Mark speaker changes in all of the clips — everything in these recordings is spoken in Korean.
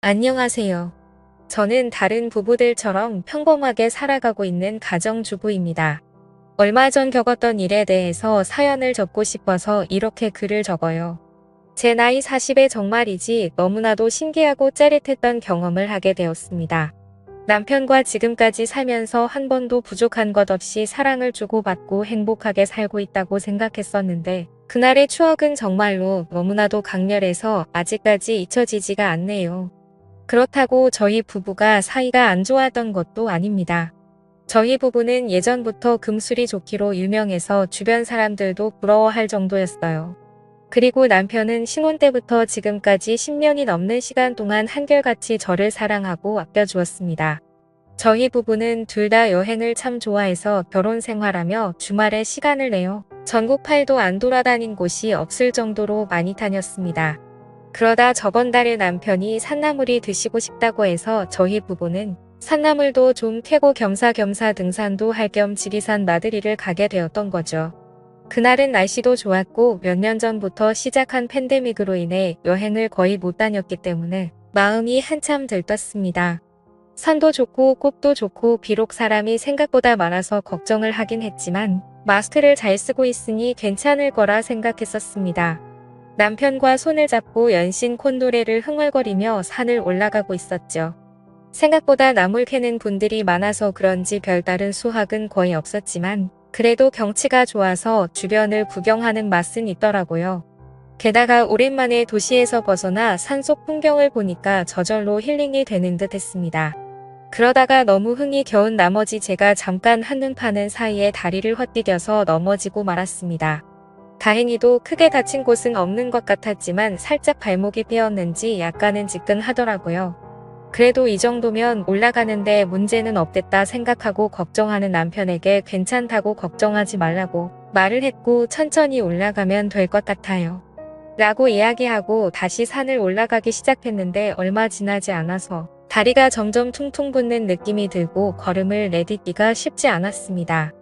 Speaker 1: 안녕하세요. 저는 다른 부부들처럼 평범하게 살아가고 있는 가정주부입니다. 얼마 전 겪었던 일에 대해서 사연을 적고 싶어서 이렇게 글을 적어요. 제 나이 40에 정말이지 너무나도 신기하고 짜릿했던 경험을 하게 되었습니다. 남편과 지금까지 살면서 한 번도 부족한 것 없이 사랑을 주고받고 행복하게 살고 있다고 생각했었는데 그날의 추억은 정말로 너무나도 강렬해서 아직까지 잊혀지지가 않네요. 그렇다고 저희 부부가 사이가 안 좋았던 것도 아닙니다. 저희 부부는 예전부터 금술이 좋기로 유명해서 주변 사람들도 부러워할 정도였어요. 그리고 남편은 신혼 때부터 지금까지 10년이 넘는 시간 동안 한결같이 저를 사랑하고 아껴주었습니다. 저희 부부는 둘 다 여행을 참 좋아해서 결혼 생활하며 주말에 시간을 내어 전국 팔도 안 돌아다닌 곳이 없을 정도로 많이 다녔습니다. 그러다 저번 달에 남편이 산나물이 드시고 싶다고 해서 저희 부부는 산나물도 좀 캐고 겸사겸사 등산도 할 겸 지리산 나들이를 가게 되었던 거죠. 그날은 날씨도 좋았고 몇 년 전부터 시작한 팬데믹으로 인해 여행을 거의 못 다녔기 때문에 마음이 한참 들떴습니다. 산도 좋고 꽃도 좋고 비록 사람이 생각보다 많아서 걱정을 하긴 했지만 마스크를 잘 쓰고 있으니 괜찮을 거라 생각했었습니다. 남편과 손을 잡고 연신 콧노래를 흥얼거리며 산을 올라가고 있었죠. 생각보다 나물 캐는 분들이 많아서 그런지 별다른 수확은 거의 없었지만 그래도 경치가 좋아서 주변을 구경하는 맛은 있더라고요. 게다가 오랜만에 도시에서 벗어나 산속 풍경을 보니까 저절로 힐링이 되는 듯 했습니다. 그러다가 너무 흥이 겨운 나머지 제가 잠깐 한눈 파는 사이에 다리를 헛디뎌서 넘어지고 말았습니다. 다행히도 크게 다친 곳은 없는 것 같았지만 살짝 발목이 삐었는지 약간은 지끈하더라고요. 그래도 이 정도면 올라가는데 문제는 없겠다 생각하고 걱정하는 남편에게 괜찮다고 걱정하지 말라고 말을 했고 천천히 올라가면 될 것 같아요. 라고 이야기하고 다시 산을 올라가기 시작했는데 얼마 지나지 않아서 다리가 점점 퉁퉁 붓는 느낌이 들고 걸음을 내딛기가 쉽지 않았습니다.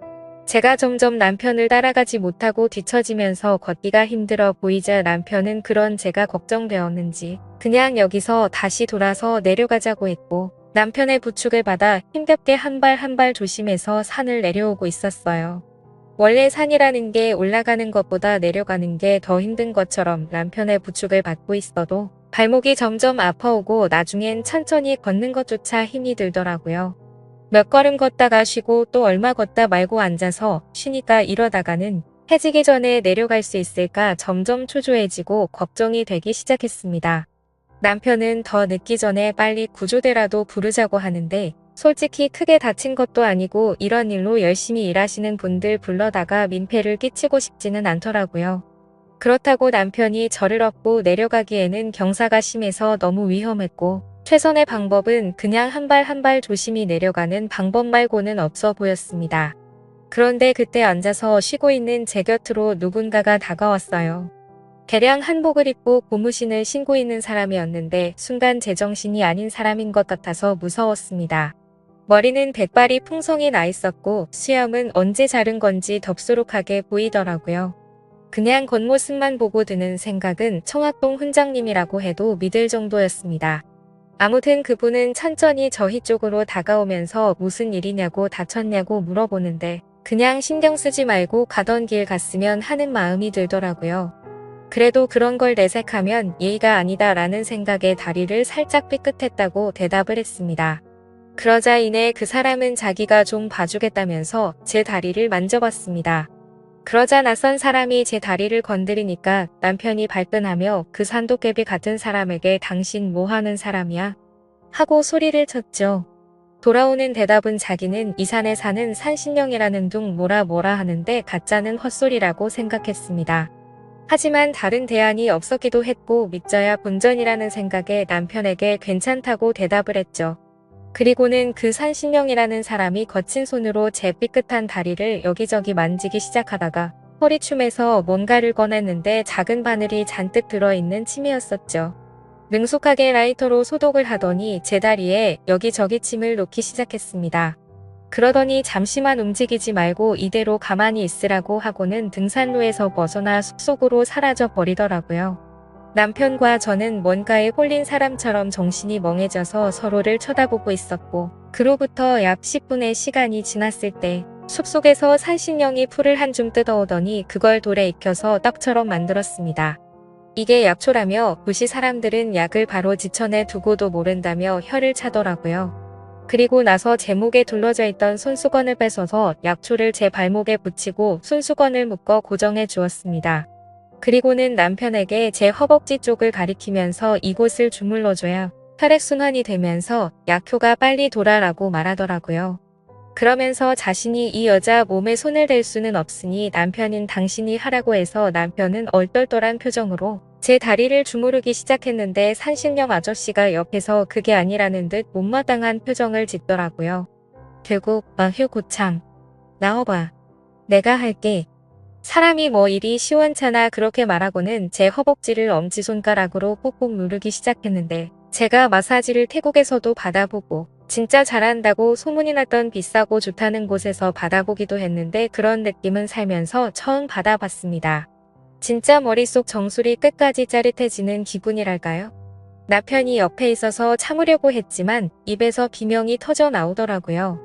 Speaker 1: 제가 점점 남편을 따라가지 못하고 뒤처지면서 걷기가 힘들어 보이자 남편은 그런 제가 걱정되었는지 그냥 여기서 다시 돌아서 내려가자고 했고 남편의 부축을 받아 힘겹게 한 발 한 발 조심해서 산을 내려오고 있었어요. 원래 산이라는 게 올라가는 것보다 내려가는 게 더 힘든 것처럼 남편의 부축을 받고 있어도 발목이 점점 아파오고 나중엔 천천히 걷는 것조차 힘이 들더라고요. 몇 걸음 걷다가 쉬고 또 얼마 걷다 말고 앉아서 쉬니까 이러다가는 해지기 전에 내려갈 수 있을까 점점 초조해지고 걱정이 되기 시작했습니다. 남편은 더 늦기 전에 빨리 구조대라도 부르자고 하는데 솔직히 크게 다친 것도 아니고 이런 일로 열심히 일하시는 분들 불러다가 민폐를 끼치고 싶지는 않더라고요. 그렇다고 남편이 저를 업고 내려가기에는 경사가 심해서 너무 위험했고 최선의 방법은 그냥 한 발 한 발 조심히 내려가는 방법 말고는 없어 보였습니다. 그런데 그때 앉아서 쉬고 있는 제 곁으로 누군가가 다가왔어요. 개량 한복을 입고 고무신을 신고 있는 사람이었는데 순간 제정신이 아닌 사람인 것 같아서 무서웠습니다. 머리는 백발이 풍성히 나 있었고 수염은 언제 자른 건지 덥수룩하게 보이더라고요. 그냥 겉모습만 보고 드는 생각은 청학동 훈장님이라고 해도 믿을 정도였습니다. 아무튼 그분은 천천히 저희 쪽으로 다가오면서 무슨 일이냐고 다쳤냐고 물어보는데 그냥 신경 쓰지 말고 가던 길 갔으면 하는 마음이 들더라고요. 그래도 그런 걸 내색하면 예의가 아니다 라는 생각에 다리를 살짝 삐끗했다고 대답을 했습니다. 그러자 이내 그 사람은 자기가 좀 봐주겠다면서 제 다리를 만져봤습니다. 그러자 낯선 사람이 제 다리를 건드리니까 남편이 발끈하며 그 산도깨비 같은 사람에게 당신 뭐 하는 사람이야? 하고 소리를 쳤죠. 돌아오는 대답은 자기는 이 산에 사는 산신령이라는 둥 뭐라 하는데 가짜는 헛소리라고 생각했습니다. 하지만 다른 대안이 없었기도 했고 믿져야 본전이라는 생각에 남편에게 괜찮다고 대답을 했죠. 그리고는 그 산신령이라는 사람이 거친 손으로 제 삐끗한 다리를 여기저기 만지기 시작하다가 허리춤에서 뭔가를 꺼냈는데 작은 바늘이 잔뜩 들어있는 침이었었죠. 능숙하게 라이터로 소독을 하더니 제 다리에 여기저기 침을 놓기 시작했습니다. 그러더니 잠시만 움직이지 말고 이대로 가만히 있으라고 하고는 등산로에서 벗어나 숲속으로 사라져 버리더라고요. 남편과 저는 뭔가에 홀린 사람처럼 정신이 멍해져서 서로를 쳐다보고 있었고, 그로부터 약 10분의 시간이 지났을 때 숲속에서 산신령이 풀을 한 줌 뜯어오더니 그걸 돌에 익혀서 떡처럼 만들었습니다. 이게 약초라며 도시 사람들은 약을 바로 지천에 두고도 모른다며 혀를 차더라고요. 그리고 나서 제 목에 둘러져 있던 손수건을 뺏어서 약초를 제 발목에 붙이고 손수건을 묶어 고정해 주었습니다. 그리고는 남편에게 제 허벅지 쪽을 가리키면서 이곳을 주물러줘야 혈액순환이 되면서 약효가 빨리 돌아라고 말하더라고요. 그러면서 자신이 이 여자 몸에 손을 댈 수는 없으니 남편인 당신이 하라고 해서 남편은 얼떨떨한 표정으로 제 다리를 주무르기 시작했는데 산신령 아저씨가 옆에서 그게 아니라는 듯 못마땅한 표정을 짓더라고요. 결국 휴 고참 나와봐. 내가 할게. 사람이 뭐 일이 시원찮아 그렇게 말하고는 제 허벅지를 엄지손가락으로 꾹꾹 누르기 시작했는데 제가 마사지를 태국에서도 받아보고 진짜 잘한다고 소문이 났던 비싸고 좋다는 곳에서 받아보기도 했는데 그런 느낌은 살면서 처음 받아봤습니다. 진짜 머릿속 정수리 끝까지 짜릿해지는 기분이랄까요? 남편이 옆에 있어서 참으려고 했지만 입에서 비명이 터져 나오더라고요.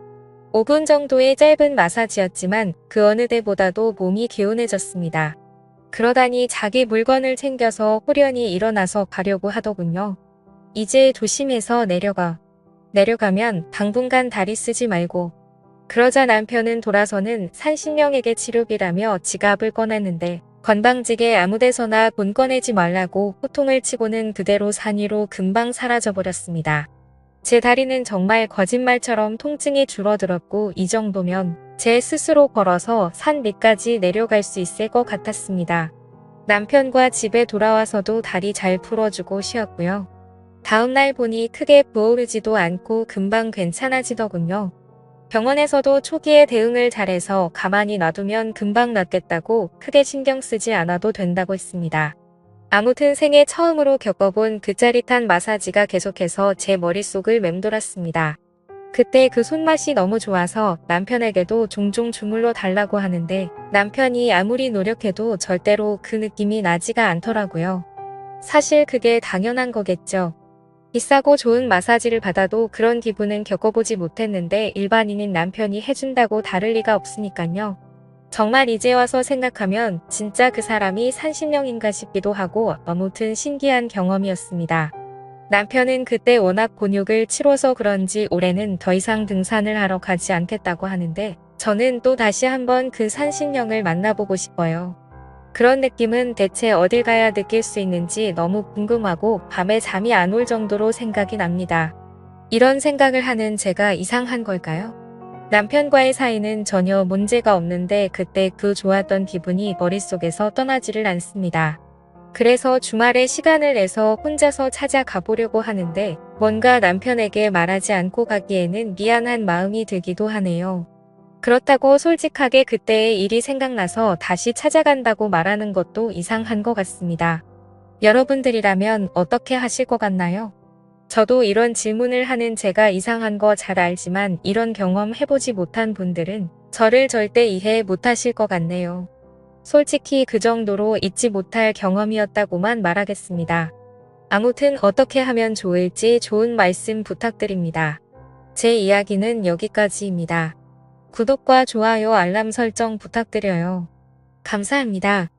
Speaker 1: 5분 정도의 짧은 마사지였지만 그 어느 때보다도 몸이 개운해졌습니다. 그러다니 자기 물건을 챙겨서 호련히 일어나서 가려고 하더군요. 이제 조심해서 내려가. 내려가면 당분간 다리 쓰지 말고. 그러자 남편은 돌아서는 산신령에게 치료비라며 지갑을 꺼냈는데 건방지게 아무데서나 돈 꺼내지 말라고 호통을 치고는 그대로 산 위로 금방 사라져버렸습니다. 제 다리는 정말 거짓말처럼 통증이 줄어들었고 이 정도면 제 스스로 걸어서 산 밑까지 내려갈 수 있을 것 같았습니다. 남편과 집에 돌아와서도 다리 잘 풀어주고 쉬었고요. 다음날 보니 크게 부어오르지도 않고 금방 괜찮아지더군요. 병원에서도 초기에 대응을 잘해서 가만히 놔두면 금방 낫겠다고 크게 신경 쓰지 않아도 된다고 했습니다. 아무튼 생애 처음으로 겪어본 그 짜릿한 마사지가 계속해서 제 머릿속을 맴돌았습니다. 그때 그 손맛이 너무 좋아서 남편에게도 종종 주물러 달라고 하는데 남편이 아무리 노력해도 절대로 그 느낌이 나지가 않더라고요. 사실 그게 당연한 거겠죠. 비싸고 좋은 마사지를 받아도 그런 기분은 겪어보지 못했는데 일반인인 남편이 해준다고 다를 리가 없으니깐요. 정말 이제 와서 생각하면 진짜 그 사람이 산신령인가 싶기도 하고 아무튼 신기한 경험이었습니다. 남편은 그때 워낙 곤욕을 치러서 그런지 올해는 더 이상 등산을 하러 가지 않겠다고 하는데 저는 또 다시 한번 그 산신령을 만나보고 싶어요. 그런 느낌은 대체 어딜 가야 느낄 수 있는지 너무 궁금하고 밤에 잠이 안 올 정도로 생각이 납니다. 이런 생각을 하는 제가 이상한 걸까요? 남편과의 사이는 전혀 문제가 없는데 그때 그 좋았던 기분이 머릿속에서 떠나지를 않습니다. 그래서 주말에 시간을 내서 혼자서 찾아가 보려고 하는데 뭔가 남편에게 말하지 않고 가기에는 미안한 마음이 들기도 하네요. 그렇다고 솔직하게 그때의 일이 생각나서 다시 찾아간다고 말하는 것도 이상한 것 같습니다. 여러분들이라면 어떻게 하실 것 같나요? 저도 이런 질문을 하는 제가 이상한 거 잘 알지만 이런 경험 해보지 못한 분들은 저를 절대 이해 못하실 것 같네요. 솔직히 그 정도로 잊지 못할 경험이었다고만 말하겠습니다. 아무튼 어떻게 하면 좋을지 좋은 말씀 부탁드립니다. 제 이야기는 여기까지입니다. 구독과 좋아요 알람 설정 부탁드려요. 감사합니다.